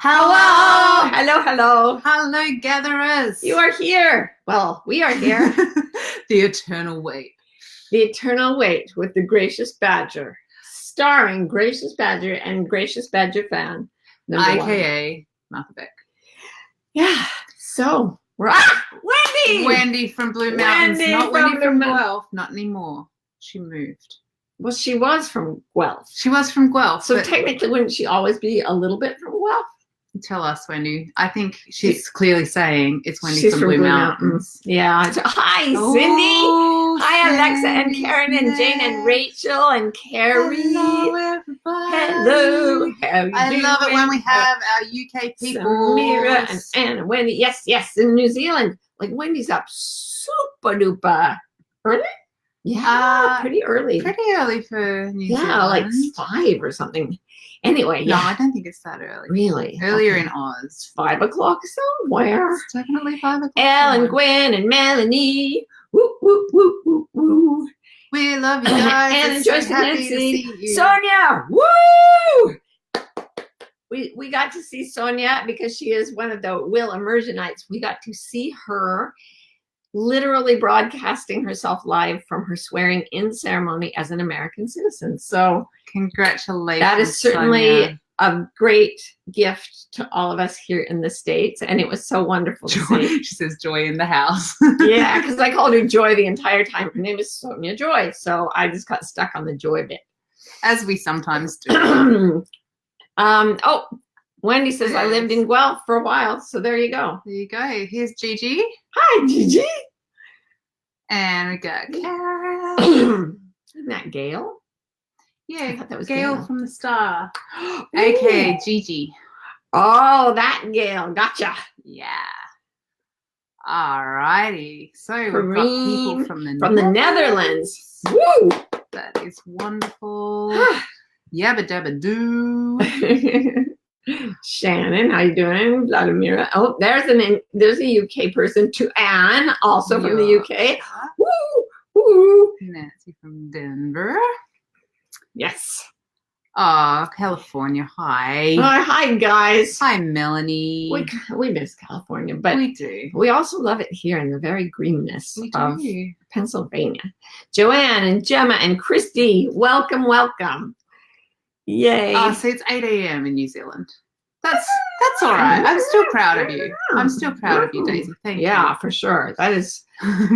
Hello! Hello, hello. Hello, gatherers. You are here. Well, we are here. The eternal wait. The Eternal Wait with the Gracious Badger, starring Gracious Badger and Gracious Badger fan, AKA Martha Beck. Yeah, so we're Wendy! Wendy from Blue Mountains. Wendy Not from Wendy from Blue Guelph. Not anymore. She moved. Well, she was from Guelph. She was from Guelph. So technically, wouldn't she always be a little bit from Guelph? Tell us, Wendy. I think she's clearly saying it's Wendy She's from Blue Mountains. Yeah. Hi, Cindy. Hi, Alexa and Karen and Jane and Rachel and Carrie. Hello, everybody. Hello. How you I love it doing? when we have our UK people. Samira and Anna, Wendy. Yes, in New Zealand. Like Wendy's up super duper early. Yeah, pretty early. Pretty early for New Zealand. Yeah, like 5 or something. Anyway, no, I don't think it's that early. Really? Earlier Okay. in Oz. 5 o'clock somewhere. It's definitely 5 o'clock. Elle and Gwen and Melanie. Woo, woo, woo, woo, woo. We love you guys. Anna, It's Joyce, so and happy to Nancy. see you. Sonia. Woo! We got to see Sonia because she is one of the Will Immersionites. We got to see her literally broadcasting herself live from her swearing in ceremony as an American citizen. So congratulations. that is certainly Sonia. a great gift to all of us here in the States. And it was so wonderful to Joy. see. She says Joy in the house. Yeah, because I called her Joy the entire time. Her name is Sonia Joy. So I just got stuck on the Joy bit. As we sometimes do. Oh, Wendy says I lived in Guelph for a while. So there you go. There you go. Here's Gigi. Hi, Gigi. And we got Carol. Isn't that Gail? I Yeah, thought that was Gail Gail. from the Star. AKA Gigi. Oh, that Gail. Gotcha. Yeah. Alrighty. So we've got people from the Netherlands. Woo! That is wonderful. Yabba dabba doo. Shannon, how you doing? Vladimira. Oh, there's a UK person to Anne, also from the UK. Woo! Woo! Nancy from Denver. Yes. Oh, California. Hi. Hi, guys. Hi, Melanie. We miss California, but we do. We also love it here in the very greenness We of do. Pennsylvania. Joanne and Gemma and Christy, welcome, welcome. Yay. Oh, so it's 8 a.m. in New Zealand. That's all right. I'm still proud of you. I'm still proud of you, Daisy. Thank you. Yeah, for sure. That is.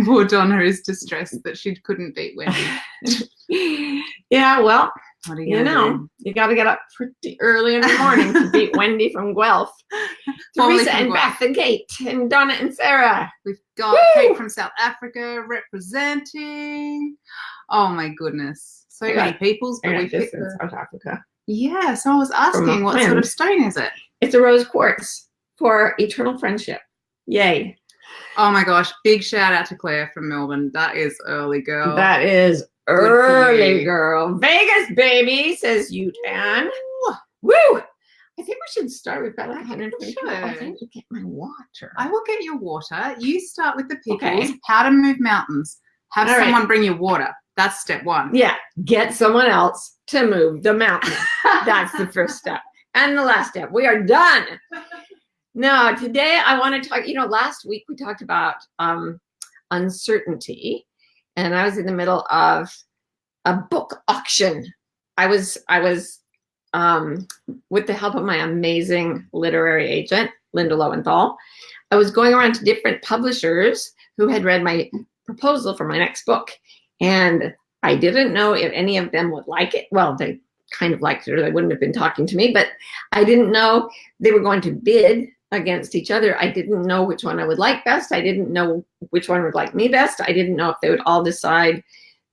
Poor Donna is distressed that she couldn't beat Wendy. Yeah, well, What are you gonna do? you got to get up pretty early in the morning to beat Wendy from Guelph. Formerly Teresa from and Guelph. Beth and Kate and Donna and Sarah. We've got Kate from South Africa representing. Oh my goodness. So many peoples, but we picked South Africa. Yeah, so I was asking what sort of stone is it? It's a rose quartz for eternal friendship. Yay. Oh my gosh, big shout out to Claire from Melbourne. That is early, girl. That is Good for early, you. girl. Vegas, baby, says Utan. Woo! I think we should start. We've got like 120 people. I think to get my water. I will get your water. You start with the pickles. Okay. How to move mountains. Have All right. someone bring you water. That's step 1. Yeah, get someone else to move the mountain. That's the first step. And the last step. We are done. No, today I want to talk, last week we talked about uncertainty, and I was in the middle of a book auction. I was with the help of my amazing literary agent, Linda Lowenthal, I was going around to different publishers who had read my proposal for my next book. And I didn't know if any of them would like it. Well, they kind of liked it or they wouldn't have been talking to me, but I didn't know they were going to bid against each other. I didn't know which one I would like best. I didn't know which one would like me best. I didn't know if they would all decide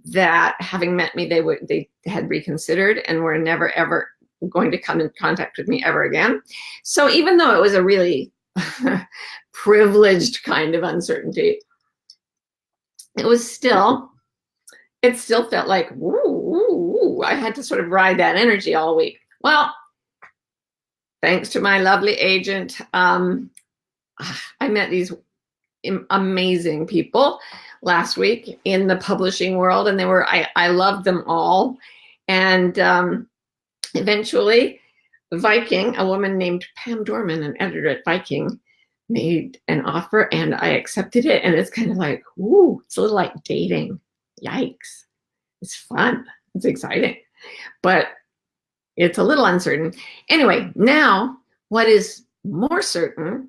that having met me, they had reconsidered and were never, ever going to come in contact with me ever again. So even though it was a really privileged kind of uncertainty, it still felt like, ooh, I had to sort of ride that energy all week. Well, thanks to my lovely agent, I met these amazing people last week in the publishing world, and I loved them all. And eventually Viking, a woman named Pam Dorman, an editor at Viking, made an offer and I accepted it. And it's kind of like, ooh, it's a little like dating. Yikes. It's fun. It's exciting, but it's a little uncertain. Anyway, now what is more certain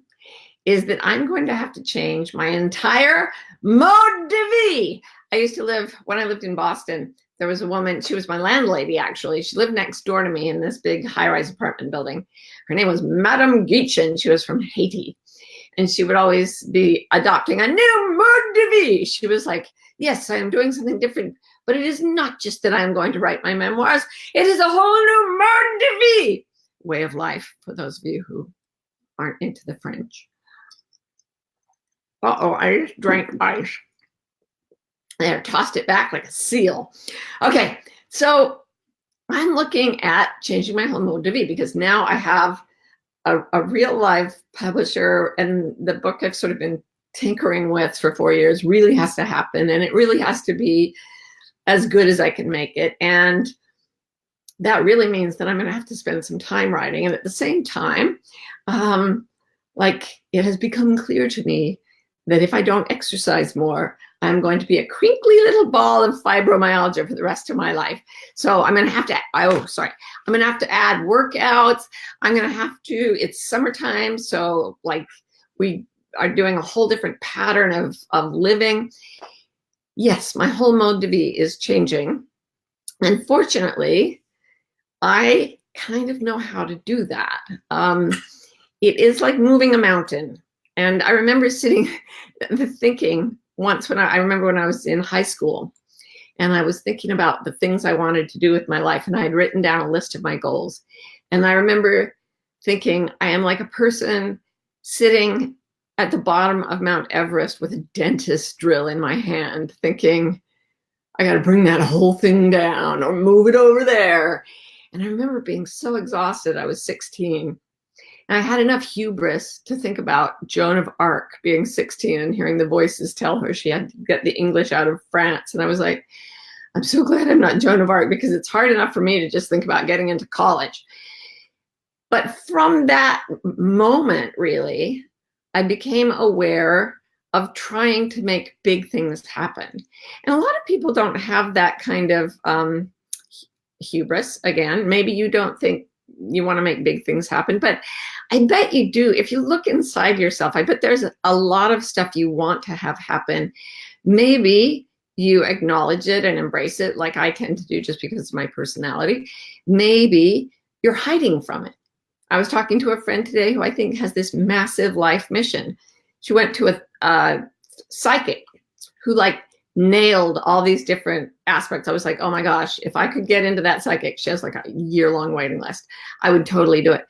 is that I'm going to have to change my entire mode de vie. I used to live, when I lived in Boston, there was a woman, she was my landlady actually. She lived next door to me in this big high-rise apartment building. Her name was Madame Guichin. She was from Haiti. And she would always be adopting a new mode de vie. She was like, yes, I am doing something different, but it is not just that I'm going to write my memoirs. It is a whole new mode de vie way of life for those of you who aren't into the French. Uh-oh, I just drank ice. There, tossed it back like a seal. Okay, so I'm looking at changing my whole mode de vie because now I have a real life publisher, and the book I've sort of been tinkering with for 4 years really has to happen, and it really has to be as good as I can make it. And that really means that I'm going to have to spend some time writing. And at the same time, like it has become clear to me that if I don't exercise more, I'm going to be a crinkly little ball of fibromyalgia for the rest of my life. So I'm going to have to, I'm going to have to add workouts. I'm going to have to, it's summertime. So like we are doing a whole different pattern of living. Yes, my whole mode de vie is changing. And fortunately, I kind of know how to do that. It is like moving a mountain. And I remember thinking once I remember when I was in high school and I was thinking about the things I wanted to do with my life, and I had written down a list of my goals. And I remember thinking, I am like a person sitting at the bottom of Mount Everest with a dentist drill in my hand, thinking, I got to bring that whole thing down or move it over there. And I remember being so exhausted. I was 16. And I had enough hubris to think about Joan of Arc being 16 and hearing the voices tell her she had to get the English out of France. And I was like, I'm so glad I'm not Joan of Arc, because it's hard enough for me to just think about getting into college. But from that moment, really, I became aware of trying to make big things happen. And a lot of people don't have that kind of hubris. Again, maybe you don't think you want to make big things happen, but I bet you do. If you look inside yourself, I bet there's a lot of stuff you want to have happen. Maybe you acknowledge it and embrace it like I tend to do just because of my personality. Maybe you're hiding from it. I was talking to a friend today who I think has this massive life mission. She went to a psychic who like nailed all these different aspects. I was like, oh my gosh, if I could get into that psychic, she has like a year-long waiting list, I would totally do it.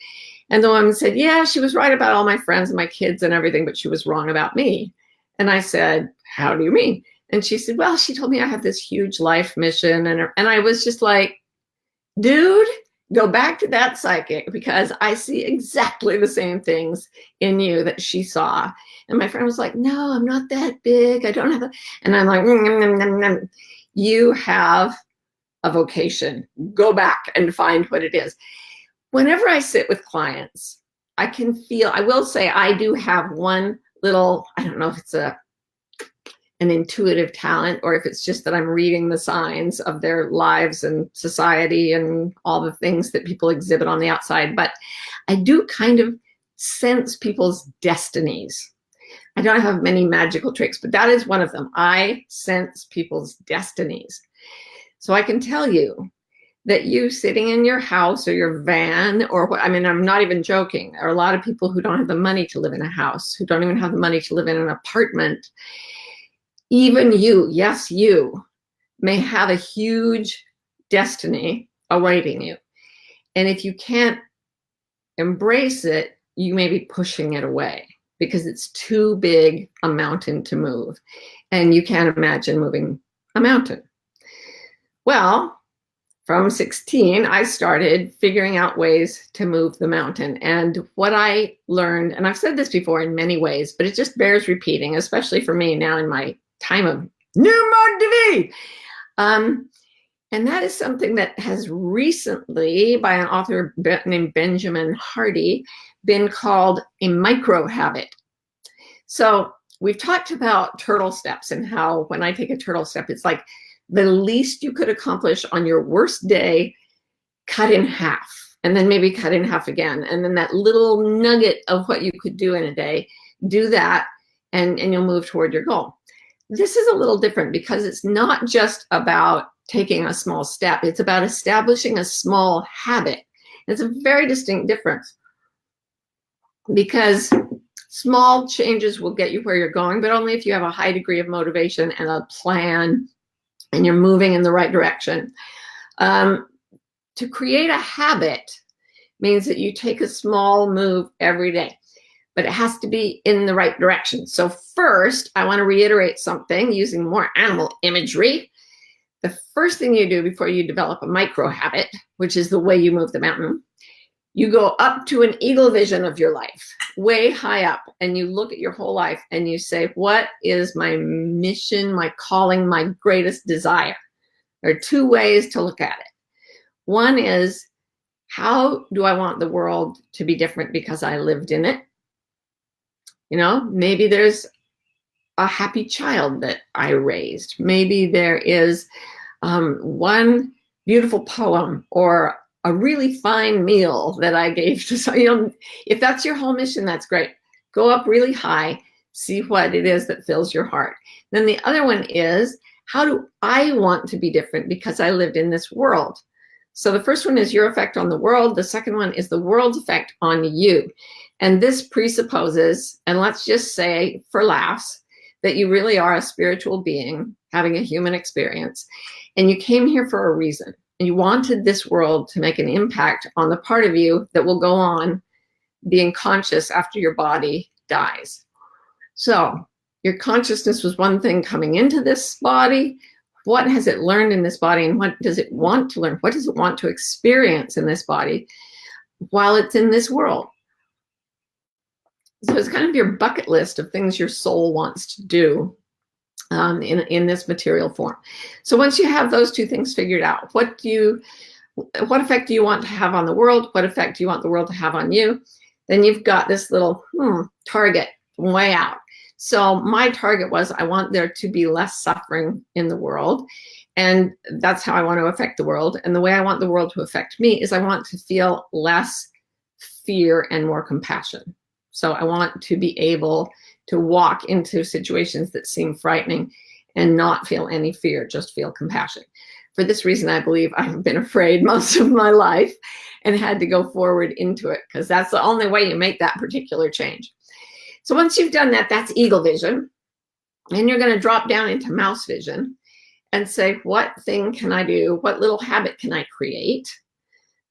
And the woman said, yeah, she was right about all my friends and my kids and everything, but she was wrong about me. And I said, how do you mean? And she said, well, she told me I have this huge life mission. And I was just like, dude, go back to that psychic, because I see exactly the same things in you that she saw. And my friend was like, no, I'm not that big. I don't have a, and I'm like, you have a vocation. Go back and find what it is. Whenever I sit with clients, I can feel, I will say I do have one little, I don't know if it's an intuitive talent or if it's just that I'm reading the signs of their lives and society and all the things that people exhibit on the outside, but I do kind of sense people's destinies. I don't have many magical tricks, but that is one of them. I sense people's destinies. So I can tell you that you sitting in your house or your van or what, I mean, I'm not even joking. There are a lot of people who don't have the money to live in a house, who don't even have the money to live in an apartment. Even you, yes, you may have a huge destiny awaiting you. And if you can't embrace it, you may be pushing it away because it's too big a mountain to move. And you can't imagine moving a mountain. Well, from 16, I started figuring out ways to move the mountain. And what I learned, and I've said this before in many ways, but it just bears repeating, especially for me now in my time of new mode de vie. And And that is something that has recently, by an author named Benjamin Hardy, been called a micro habit. So we've talked about turtle steps and how when I take a turtle step, it's like the least you could accomplish on your worst day, cut in half, and then maybe cut in half again. And then that little nugget of what you could do in a day, do that, and you'll move toward your goal. This is a little different because it's not just about taking a small step. It's about establishing a small habit. It's a very distinct difference because small changes will get you where you're going, but only if you have a high degree of motivation and a plan and you're moving in the right direction. To create a habit means that you take a small move every day, but it has to be in the right direction. So first, I want to reiterate something using more animal imagery. The first thing you do before you develop a micro habit, which is the way you move the mountain, you go up to an eagle vision of your life, way high up, and you look at your whole life and you say, what is my mission, my calling, my greatest desire? There are two ways to look at it. One is, how do I want the world to be different because I lived in it? You know, maybe there's a happy child that I raised. Maybe there is one beautiful poem or a really fine meal that I gave to someone. You know, if that's your whole mission, that's great. Go up really high, see what it is that fills your heart. Then the other one is, how do I want to be different because I lived in this world? So the first one is your effect on the world. The second one is the world's effect on you. And this presupposes, and let's just say for laughs, that you really are a spiritual being having a human experience. And you came here for a reason. And you wanted this world to make an impact on the part of you that will go on being conscious after your body dies. So your consciousness was one thing coming into this body. What has it learned in this body, and what does it want to learn? What does it want to experience in this body while it's in this world? So it's kind of your bucket list of things your soul wants to do in this material form. So once you have those two things figured out, what effect do you want to have on the world? What effect do you want the world to have on you? Then you've got this little target way out. So my target was, I want there to be less suffering in the world. And that's how I want to affect the world. And the way I want the world to affect me is I want to feel less fear and more compassion. So I want to be able to walk into situations that seem frightening and not feel any fear, just feel compassion. For this reason, I believe I've been afraid most of my life and had to go forward into it, because that's the only way you make that particular change. So once you've done that, that's eagle vision. And you're going to drop down into mouse vision and say, what thing can I do? What little habit can I create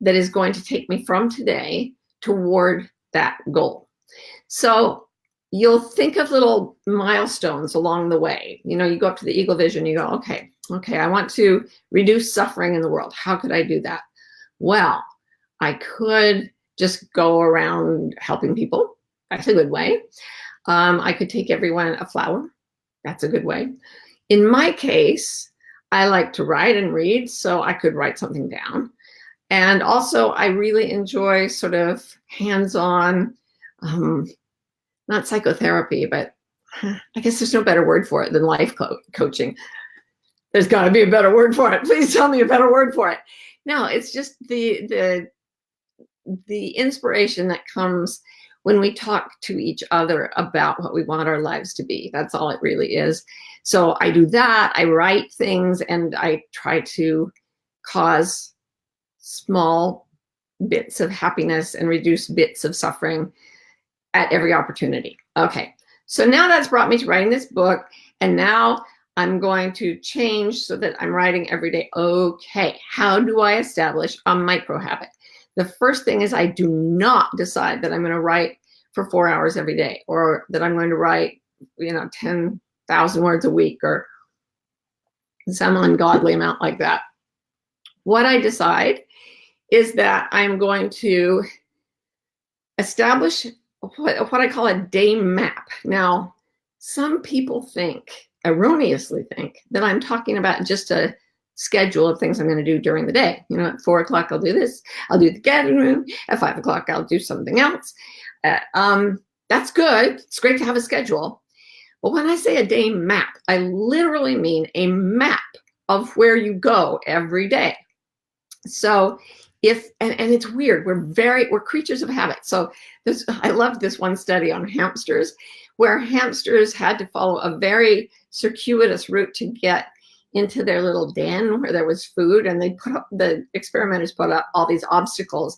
that is going to take me from today toward that goal? So you'll think of little milestones along the way. You know, you go up to the eagle vision, you go, okay, I want to reduce suffering in the world. How could I do that? Well, I could just go around helping people. That's a good way. I could take everyone a flower. That's a good way. In my case, I like to write and read, so I could write something down. And also, I really enjoy sort of hands-on, not psychotherapy, but I guess there's no better word for it than life coaching. There's got to be a better word for it. Please tell me a better word for it. No, it's just the inspiration that comes when we talk to each other about what we want our lives to be. That's all it really is. So I do that. I write things, and I try to cause small bits of happiness and reduce bits of suffering at every opportunity. Okay, so now that's brought me to writing this book, and now I'm going to change so that I'm writing every day. Okay, how do I establish a micro habit? The first thing is, I do not decide that I'm going to write for 4 hours every day, or that I'm going to write, 10,000 words a week, or some ungodly amount like that. What I decide is that I'm going to establish what I call a day map. Now, some people erroneously think that I'm talking about just a schedule of things I'm going to do during the day. You know, at 4 o'clock, I'll do this. I'll do the gathering room. At 5 o'clock, I'll do something else. That's good. It's great to have a schedule. But when I say a day map, I literally mean a map of where you go every day. So if, and it's weird, we're creatures of habit. So I loved this one study on hamsters, where hamsters had to follow a very circuitous route to get into their little den where there was food, and the experimenters put up all these obstacles,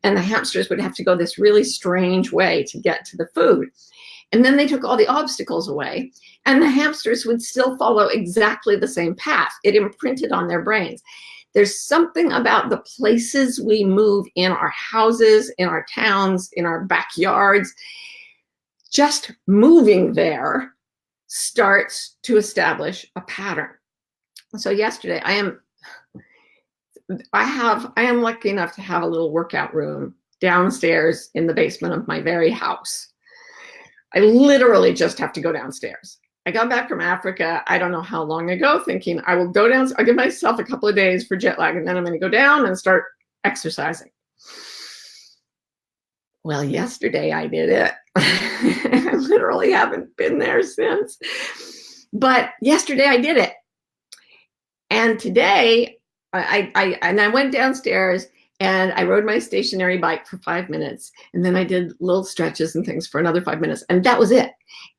and the hamsters would have to go this really strange way to get to the food. And then they took all the obstacles away, and the hamsters would still follow exactly the same path. It imprinted on their brains. There's something about the places we move in our houses, in our towns, in our backyards. Just moving there starts to establish a pattern. So yesterday, I am lucky enough to have a little workout room downstairs in the basement of my very house. I literally just have to go downstairs. I got back from Africa, I don't know how long ago, thinking I will go down, I'll give myself a couple of days for jet lag, and then I'm going to go down and start exercising. Well, yesterday I did it. I literally haven't been there since. But yesterday I did it. And today I went downstairs and I rode my stationary bike for 5 minutes. And then I did little stretches and things for another 5 minutes. And that was it.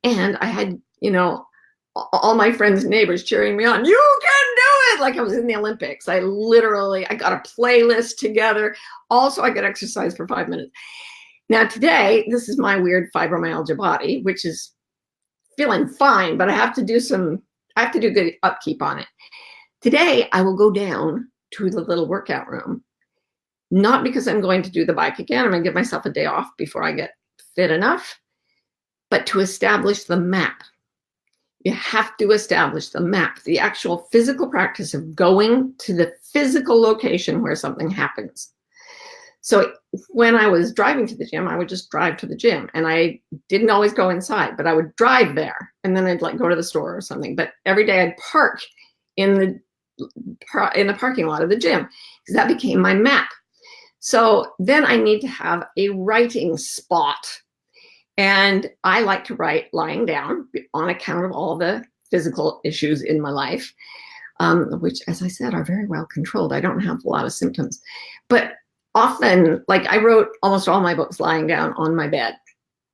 And I had, you know, all my friends and neighbors cheering me on. You can do it! Like I was in the Olympics. I got a playlist together. Also, I could exercise for 5 minutes. Now today, this is my weird fibromyalgia body, which is feeling fine, but I have to do good upkeep on it. Today, I will go down to the little workout room, not because I'm going to do the bike again. I'm going to give myself a day off before I get fit enough, but to establish the map. You have to establish the map, the actual physical practice of going to the physical location where something happens. So when I was driving to the gym, I would just drive to the gym, and I didn't always go inside, but I would drive there, and then I'd go to the store or something. But every day I'd park in the parking lot of the gym, because that became my map. So then I need to have a writing spot. And I like to write lying down on account of all the physical issues in my life, which, as I said, are very well controlled. I don't have a lot of symptoms. But often, I wrote almost all my books lying down on my bed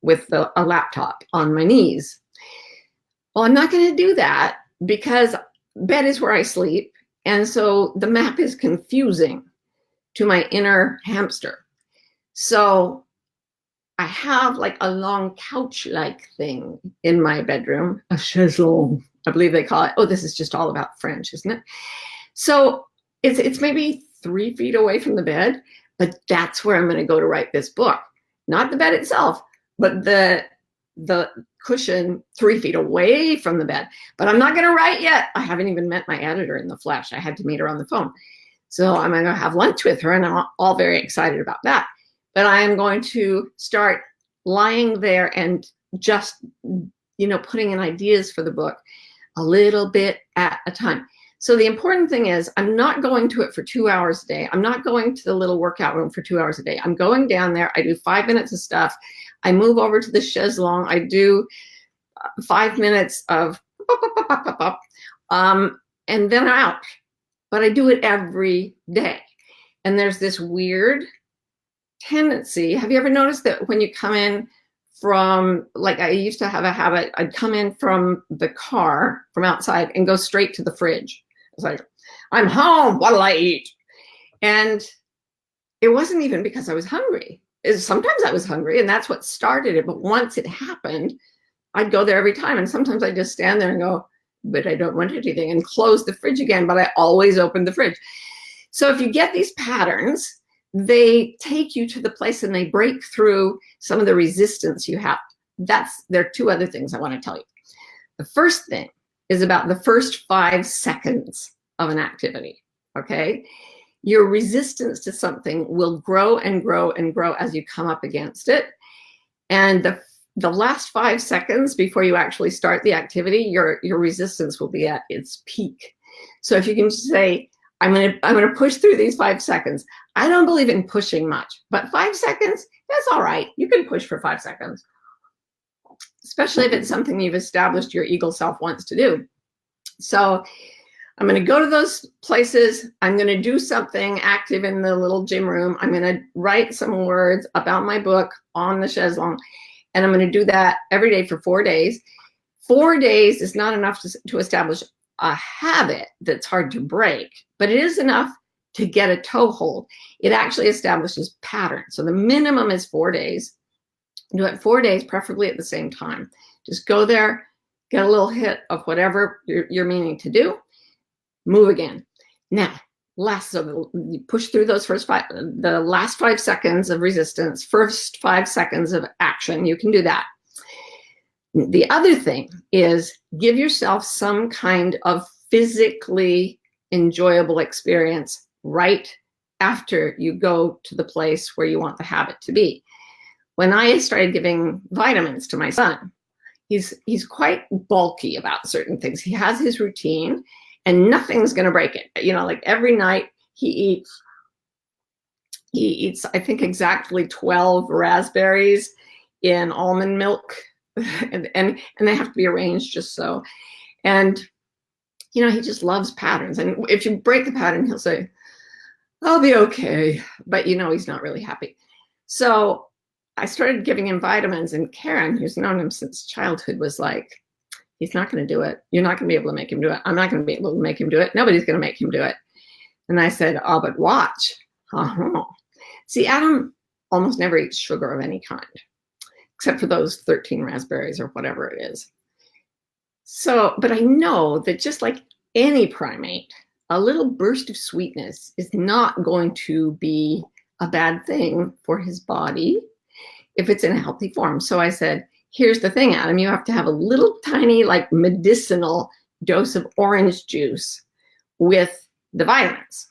with a laptop on my knees. Well, I'm not going to do that because bed is where I sleep. And so the map is confusing to my inner hamster. So I have a long couch-like thing in my bedroom, a chaise-longue, I believe they call it. Oh, this is just all about French, isn't it? So it's maybe 3 feet away from the bed, but that's where I'm going to go to write this book. Not the bed itself, but the cushion 3 feet away from the bed. But I'm not going to write yet. I haven't even met my editor in the flesh. I had to meet her on the phone. So I'm going to have lunch with her, and I'm all very excited about that. But I am going to start lying there and just, putting in ideas for the book a little bit at a time. So the important thing is I'm not going to it for 2 hours a day. I'm not going to the little workout room for 2 hours a day. I'm going down there. I do 5 minutes of stuff. I move over to the chaise longue. I do 5 minutes of and then I'm out. But I do it every day. And there's this weird tendency. Have you ever noticed that when you come in from, I used to have a habit, I'd come in from the car, from outside, and go straight to the fridge. It's like, I'm home, what'll I eat? And it wasn't even because I was hungry. Sometimes I was hungry, and that's what started it. But once it happened, I'd go there every time. And sometimes I'd just stand there and go, but I don't want anything, and close the fridge again. But I always open the fridge. So if you get these patterns, they take you to the place and they break through some of the resistance you have. There are 2 other things I want to tell you. The first thing is about the first 5 seconds of an activity, okay? Your resistance to something will grow and grow and grow as you come up against it. And the last 5 seconds before you actually start the activity, your resistance will be at its peak. So if you can say, I'm gonna push through these 5 seconds. I don't believe in pushing much, but 5 seconds, that's all right. You can push for 5 seconds, especially if it's something you've established your eagle self wants to do. So I'm going to go to those places. I'm going to do something active in the little gym room. I'm going to write some words about my book on the chaise longue, and I'm going to do that every day for 4 days. 4 days is not enough to establish a habit that's hard to break, but it is enough to get a toehold. It actually establishes patterns. So the minimum is 4 days. Do it 4 days, preferably at the same time. Just go there, get a little hit of whatever you're meaning to do, move again. Now, so you push through those the last 5 seconds of resistance, first 5 seconds of action. You can do that. The other thing is give yourself some kind of physically enjoyable experience right after you go to the place where you want the habit to be. When I started giving vitamins to my son, he's quite bulky about certain things. He has his routine, and nothing's going to break it. You know, like every night he eats, I think, exactly 12 raspberries in almond milk, and they have to be arranged just so. And, you know, he just loves patterns. And if you break the pattern, he'll say, I'll be okay. But, you know, he's not really happy. So I started giving him vitamins, and Karen, who's known him since childhood, was like, he's not going to do it. You're not going to be able to make him do it. I'm not going to be able to make him do it. Nobody's going to make him do it. And I said, oh, but watch. See, Adam almost never eats sugar of any kind, except for those 13 raspberries or whatever it is. So, but I know that just like any primate, a little burst of sweetness is not going to be a bad thing for his body if it's in a healthy form. So I said, here's the thing, Adam, you have to have a little tiny, like medicinal dose of orange juice with the vitamins.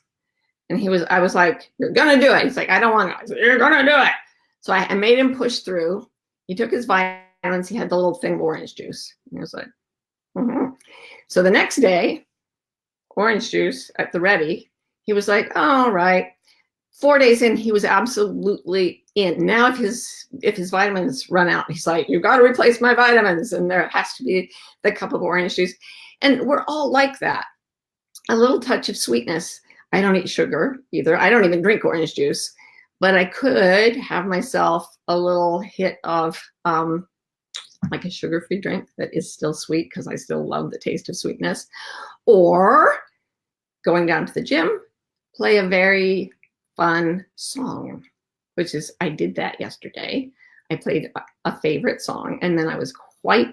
And I was like, you're going to do it. He's like, I don't want to. I said, you're going to do it. So I made him push through. He took his vitamins. He had the little thing of orange juice. And he was like, So the next day, orange juice at the ready, he was like, oh, all right. 4 days in, he was absolutely in. Now if his vitamins run out, he's like, you've got to replace my vitamins. And there has to be the cup of orange juice. And we're all like that. A little touch of sweetness. I don't eat sugar either. I don't even drink orange juice. But I could have myself a little hit of like a sugar-free drink that is still sweet because I still love the taste of sweetness. Or going down to the gym, play a very fun song, which is, I did that yesterday. I played a favorite song, and then I was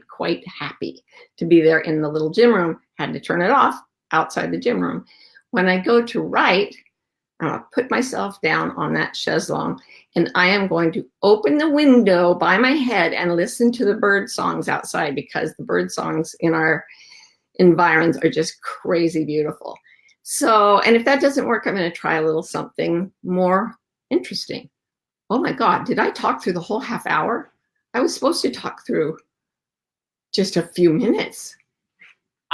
quite happy to be there in the little gym room. Had to turn it off outside the gym room. When I go to write, I'll put myself down on that chaise longue, and I am going to open the window by my head and listen to the bird songs outside, because the bird songs in our environs are just crazy beautiful. So, and if that doesn't work, I'm going to try a little something more interesting. Oh my God, did I talk through the whole half hour? I was supposed to talk through just a few minutes.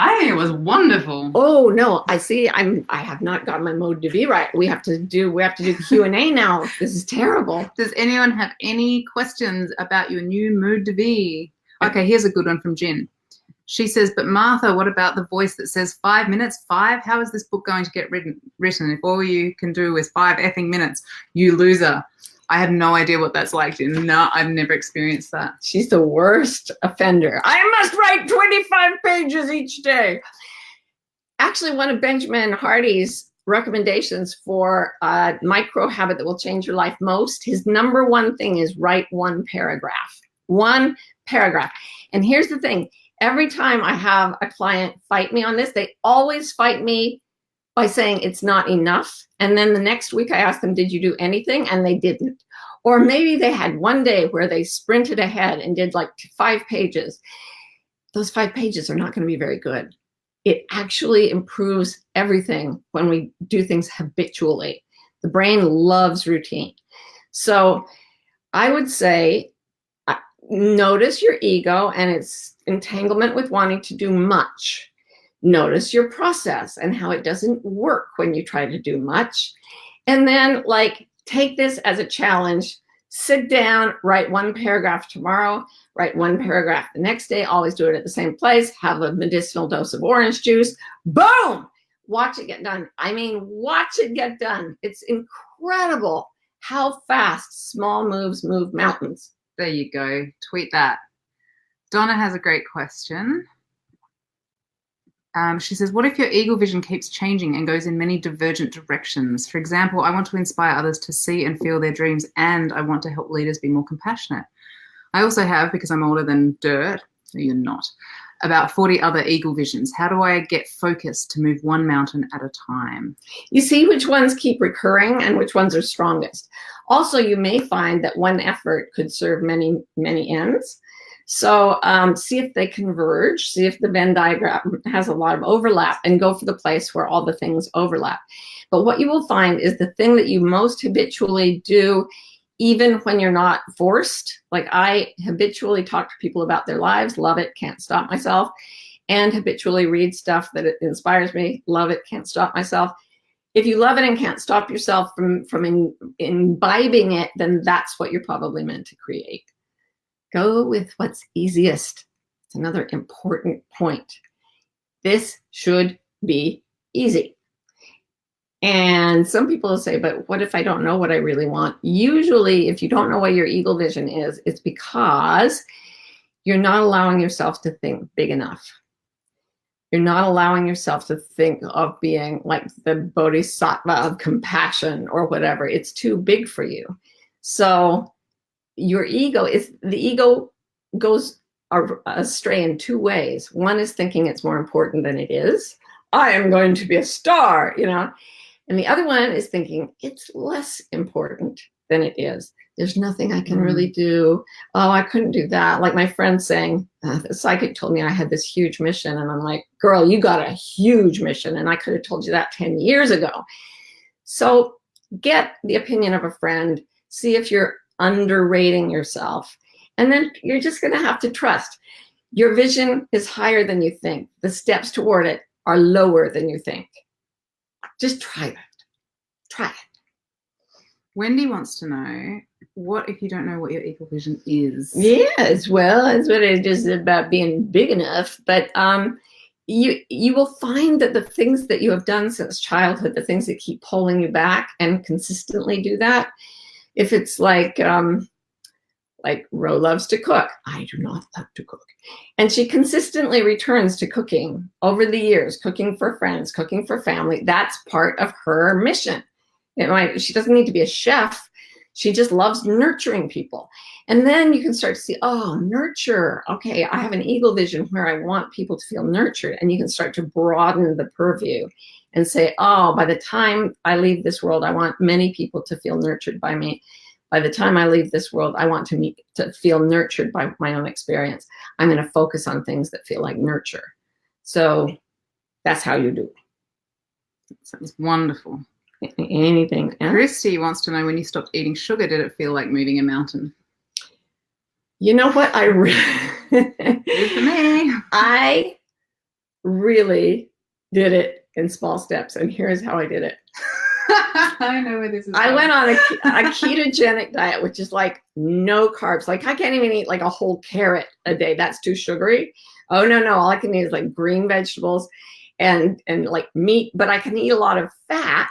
I think it was wonderful. Oh no, I see. I have not got my mode de vie right. We have to do Q&A now. This is terrible. Does anyone have any questions about your new mode de vie? Okay, here's a good one from Jen. She says, but Martha, what about the voice that says 5 minutes? 5? How is this book going to get written if all you can do is 5 effing minutes? You loser. I have no idea what that's like, Jen. No, I've never experienced that. She's the worst offender. I must write 25 pages each day. Actually, one of Benjamin Hardy's recommendations for a micro habit that will change your life most, his number one thing is write 1 paragraph. 1 paragraph. And here's the thing. Every time I have a client fight me on this, they always fight me by saying it's not enough. And then the next week I ask them, did you do anything? And they didn't. Or maybe they had one day where they sprinted ahead and did like 5 pages. Those 5 pages are not going to be very good. It actually improves everything when we do things habitually. The brain loves routine. So I would say, notice your ego and its entanglement with wanting to do much. Notice your process and how it doesn't work when you try to do much. And then like take this as a challenge. Sit down, write one paragraph tomorrow, write one paragraph the next day, always do it at the same place, have a medicinal dose of orange juice, boom, watch it get done. I mean, watch it get done. It's incredible how fast small moves move mountains. There you go. Tweet that. Donna has a great question. She says, what if your eagle vision keeps changing and goes in many divergent directions? For example, I want to inspire others to see and feel their dreams, and I want to help leaders be more compassionate. I also have, because I'm older than dirt, you're not, about 40 other eagle visions. How do I get focused to move one mountain at a time? You see which ones keep recurring and which ones are strongest. Also, you may find that one effort could serve many, many ends. So see if they converge, see if the Venn diagram has a lot of overlap, and go for the place where all the things overlap. But what you will find is the thing that you most habitually do, even when you're not forced, like I habitually talk to people about their lives, love it, can't stop myself, and habitually read stuff that inspires me, love it, can't stop myself. If you love it and can't stop yourself from imbibing it, then that's what you're probably meant to create. Go with what's easiest. It's another important point. This should be easy. And some people will say, but what if I don't know what I really want? Usually, if you don't know what your eagle vision is, it's because you're not allowing yourself to think big enough. You're not allowing yourself to think of being like the bodhisattva of compassion or whatever. It's too big for you. So your ego the ego goes astray in two ways. One is thinking it's more important than it is. I am going to be a star, you know. And the other one is thinking it's less important than it is. There's nothing I can really do. Oh, I couldn't do that. Like my friend saying, the psychic told me I had this huge mission. And I'm like, girl, you got a huge mission. And I could have told you that 10 years ago. So get the opinion of a friend. See if you're underrating yourself. And then you're just going to have to trust. Your vision is higher than you think. The steps toward it are lower than you think. Just try it. Try it. Wendy wants to know, what if you don't know what your eagle vision is? Yes, well, that's what it is about being big enough. But you will find that the things that you have done since childhood, the things that keep pulling you back and consistently do that, if it's like Ro loves to cook. I do not love to cook. And she consistently returns to cooking over the years, cooking for friends, cooking for family. That's part of her mission. She doesn't need to be a chef. She just loves nurturing people. And then you can start to see, oh, nurture. Okay, I have an eagle vision where I want people to feel nurtured. And you can start to broaden the purview and say, oh, by the time I leave this world, I want many people to feel nurtured by me. By the time I leave this world, I want to feel nurtured by my own experience. I'm going to focus on things that feel like nurture. So that's how you do it. That sounds wonderful. Anything else? Christy wants to know, when you stopped eating sugar, did it feel like moving a mountain? You know what? Good for me. I really did it in small steps, and here's how I did it. I know where this is I going. went on a ketogenic diet, which is like no carbs. Like I can't even eat like a whole carrot a day. That's too sugary. Oh, no. All I can eat is like green vegetables and like meat, but I can eat a lot of fat,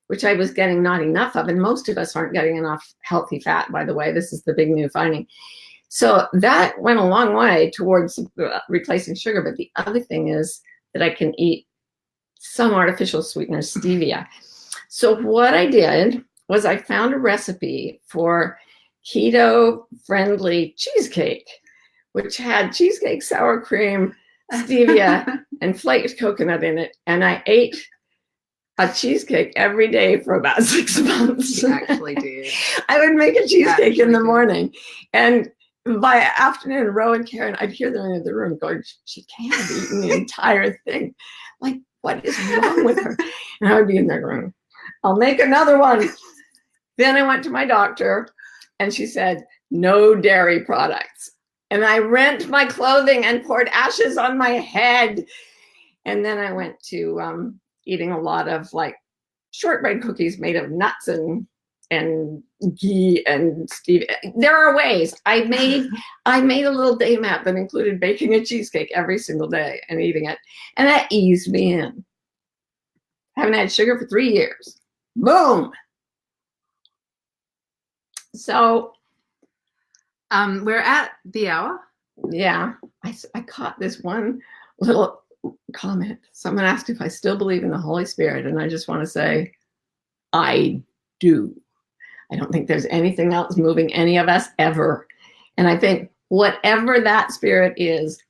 which I was getting not enough of. And most of us aren't getting enough healthy fat, by the way. This is the big new finding. So that went a long way towards replacing sugar. But the other thing is that I can eat some artificial sweeteners, stevia. So what I did was I found a recipe for keto-friendly cheesecake, which had cheesecake, sour cream, stevia, and flaked coconut in it. And I ate a cheesecake every day for about 6 months. You actually did. I would make a cheesecake in the morning. And by afternoon, Ro and Karen, I'd hear them in the room going, she can't have eaten the entire thing. Like, what is wrong with her? And I would be in their room. I'll make another one. Then I went to my doctor and she said, no dairy products. And I rent my clothing and poured ashes on my head. And then I went to eating a lot of like shortbread cookies made of nuts and ghee and stevia. There are ways. I made a little day map that included baking a cheesecake every single day and eating it, and that eased me in. Haven't had sugar for 3 years. Boom. So we're at the hour. Yeah, I caught this one little comment. Someone asked if I still believe in the Holy Spirit, and I just want to say, I do. I don't think there's anything else moving any of us ever. And I think whatever that spirit is,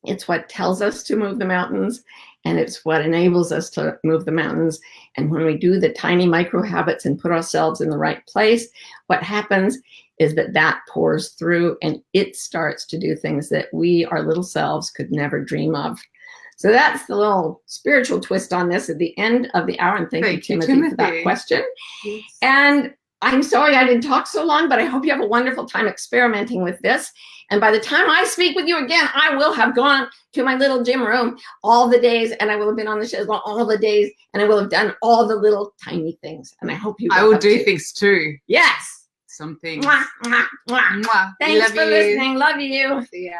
it's what tells us to move the mountains, and it's what enables us to move the mountains. And when we do the tiny micro habits and put ourselves in the right place, what happens is that pours through and it starts to do things that we, our little selves, could never dream of. So that's the little spiritual twist on this at the end of the hour. And thank you, Timothy, for that question. Yes. And I'm sorry I didn't talk so long, but I hope you have a wonderful time experimenting with this. And by the time I speak with you again, I will have gone to my little gym room all the days, and I will have been on the chaise all the days, and I will have done all the little tiny things. And I hope you I will do things too. Yes. Some things. Mwah, mwah, mwah. Mwah. Thanks for listening. Love you. See ya.